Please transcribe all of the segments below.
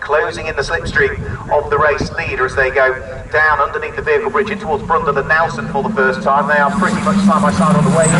closing in the slipstream of the race leader as they go down underneath the vehicle bridge in towards Brundle and Nelson for the first time. They are pretty much side by side on the way in.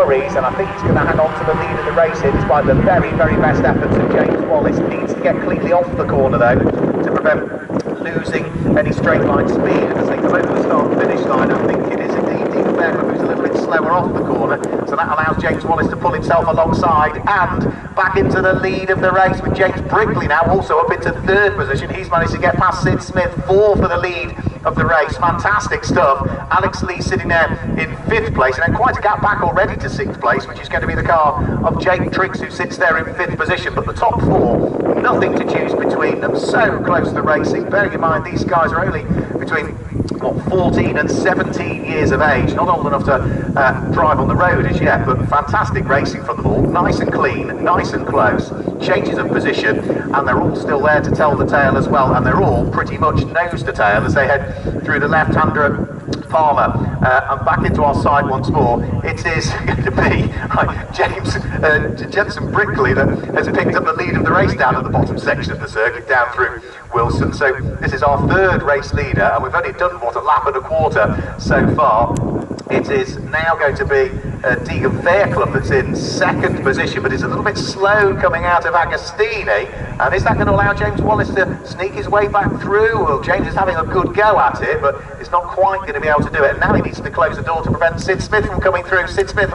And I think he's going to hang on to the lead of the race here despite the very, very best efforts of James Wallace. Needs to get cleanly off the corner though to prevent losing any straight line speed. And as they come over the start and finish line, I think it is indeed Deacon Fairclough who's a little bit slower off the corner, so that allows James Wallace to pull himself alongside and back into the lead of the race, with James Brickley now also up into third position. He's managed to get past Sid Smith, 4 for the lead of the race. Fantastic stuff. Alex Lee sitting there in 5th place, and then quite a gap back already to 6th place, which is going to be the car of Jake Triggs, who sits there in 5th position. But the top 4, nothing to choose between them, so close to racing. Bearing in mind these guys are only between 14 and 17 years of age, not old enough to drive on the road as yet, but fantastic racing from them all. Nice and clean, nice and close, changes of position, and they're all still there to tell the tale as well, and they're all pretty much nose to tail as they head through the left-hander Palmer and back into our side once more. It is going to be Jensen Brickley that has picked up the lead of the race down at the bottom section of the circuit, down through Wilson. So this is our 3rd race leader, and we've only done, what, a lap and a quarter so far. It is now going to be Deacon Fairclough that's in 2nd position, but is a little bit slow coming out of Agostini. And is that going to allow James Wallace to sneak his way back through? Well, James is having a good go at it, but is not quite going to be able to do it. And now he needs to close the door to prevent Sid Smith from coming through. Sid Smith,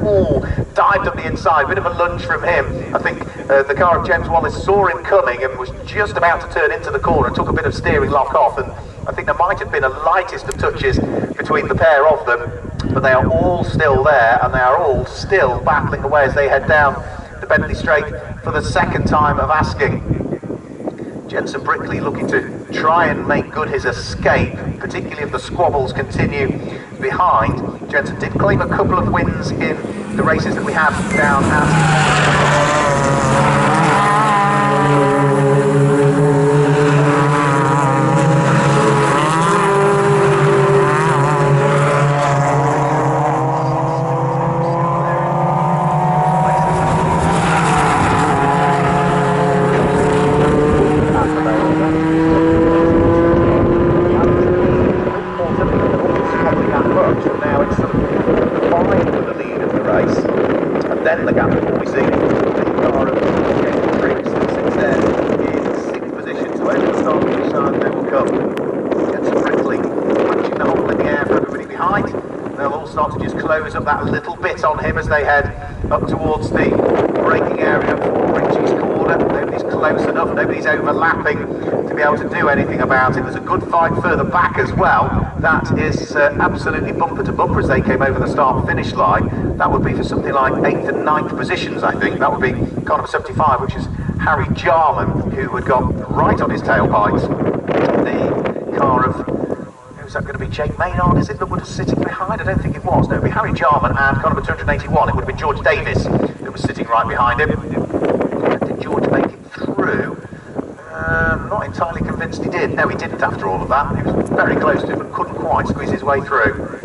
dived up the inside. Bit of a lunge from him. I think the car of James Wallace saw him coming and was just about to turn into the corner and took a bit of steering lock off. And I think there might have been a lightest of touches between the pair of them, but they are all still there, and they are all still battling away as they head down the Bentley Straight for the 2nd time of asking. Jensen Brickley looking to try and make good his escape, particularly if the squabbles continue behind. Jensen did claim a couple of wins in the races that we had down at up that little bit on him as they head up towards the braking area for Richie's corner. Nobody's close enough, nobody's overlapping to be able to do anything about it. There's a good fight further back as well. That is absolutely bumper to bumper as they came over the start-finish line. That would be for something like 8th and 9th positions, I think. That would be car number 75, which is Harry Jarman, who had got right on his tailpipe. The car of... Is that going to be Jake Maynard, is it, that was sitting behind? I don't think it was. No, it would be Harry Jarman, and car number 281, it would have been George Davis that was sitting right behind him. Did George make it through? Not entirely convinced he did. No, he didn't after all of that. He was very close to it, but couldn't quite squeeze his way through.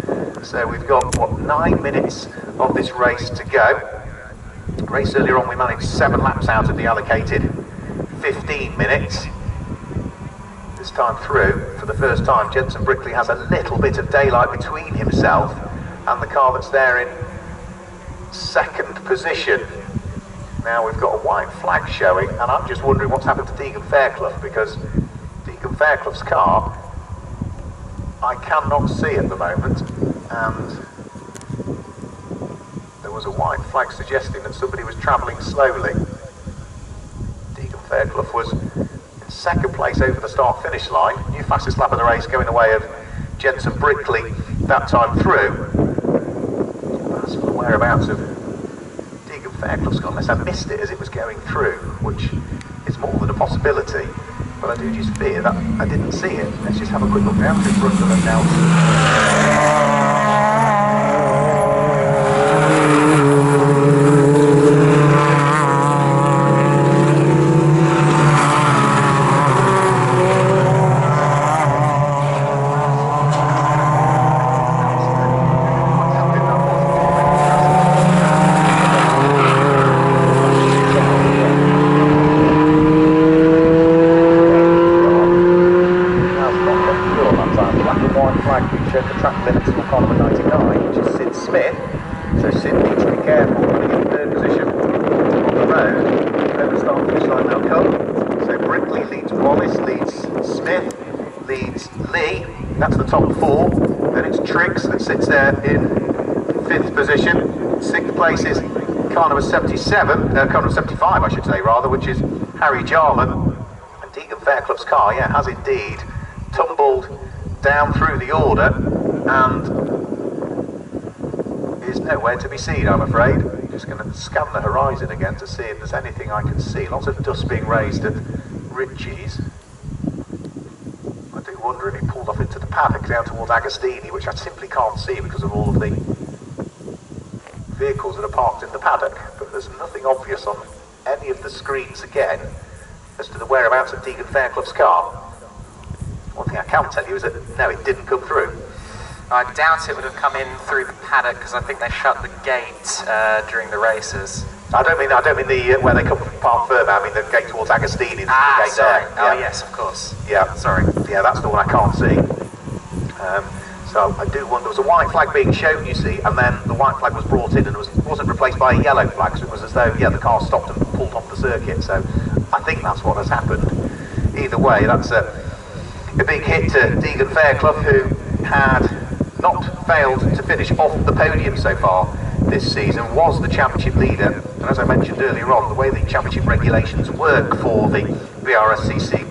So we've got, 9 minutes of this race to go. Race earlier on, we managed 7 laps out of the allocated 15 minutes. This time through, for the first time, Jensen Brickley has a little bit of daylight between himself and the car that's there in 2nd position. Now we've got a white flag showing, and I'm just wondering what's happened to Deacon Fairclough, because Deacon Fairclough's car I cannot see at the moment, and there was a white flag suggesting that somebody was travelling slowly. Deacon Fairclough was 2nd place over the start-finish line. New fastest lap of the race going the way of Jensen Brickley that time through. That's for the whereabouts of Deacon Fairclough's car, unless I missed it as it was going through, which is more than a possibility. But I do just fear that I didn't see it. Let's just have a quick look down through Brundle and Nelson. 5th position. 6th place is car number 77, car number 75 I should say rather, which is Harry Jarman. And Deegan Fairclough's car, yeah, has indeed tumbled down through the order and is nowhere to be seen, I'm afraid. I'm just going to scan the horizon again to see if there's anything I can see. Lots of dust being raised at Ritchie's. I do wonder if he pulled off into the paddock down towards Agostini, which I simply can't see because of all of the vehicles that are parked in the paddock. But there's nothing obvious on any of the screens again as to the whereabouts of Deegan Fairclough's car. One thing I can tell you is that no, it didn't come through. I doubt it would have come in through the paddock because I think they shut the gate during the races. I don't mean the where they come from Park Ferme. I mean the gate towards Agostini. Ah, the gate sorry. there. Oh Yeah. yes, of course. Yeah, Sorry. Yeah, that's the one I can't see. So I do wonder. There was a white flag being shown, you see, and then the white flag was brought in and wasn't replaced by a yellow flag. So it was as though the car stopped and pulled off the circuit. So I think that's what has happened. Either way, that's a big hit to Deegan Fairclough, who had not failed to finish off the podium so far this season, was the championship leader. And as I mentioned earlier on, the way the championship regulations work for the BRSCC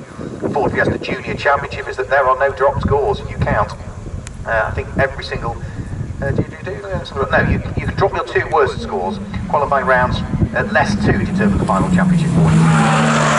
Ford Fiesta Junior Championship is that there are no drop scores. You count, I think every single, no, you can drop your 2 worst scores, qualifying rounds at less 2 determine the final championship point.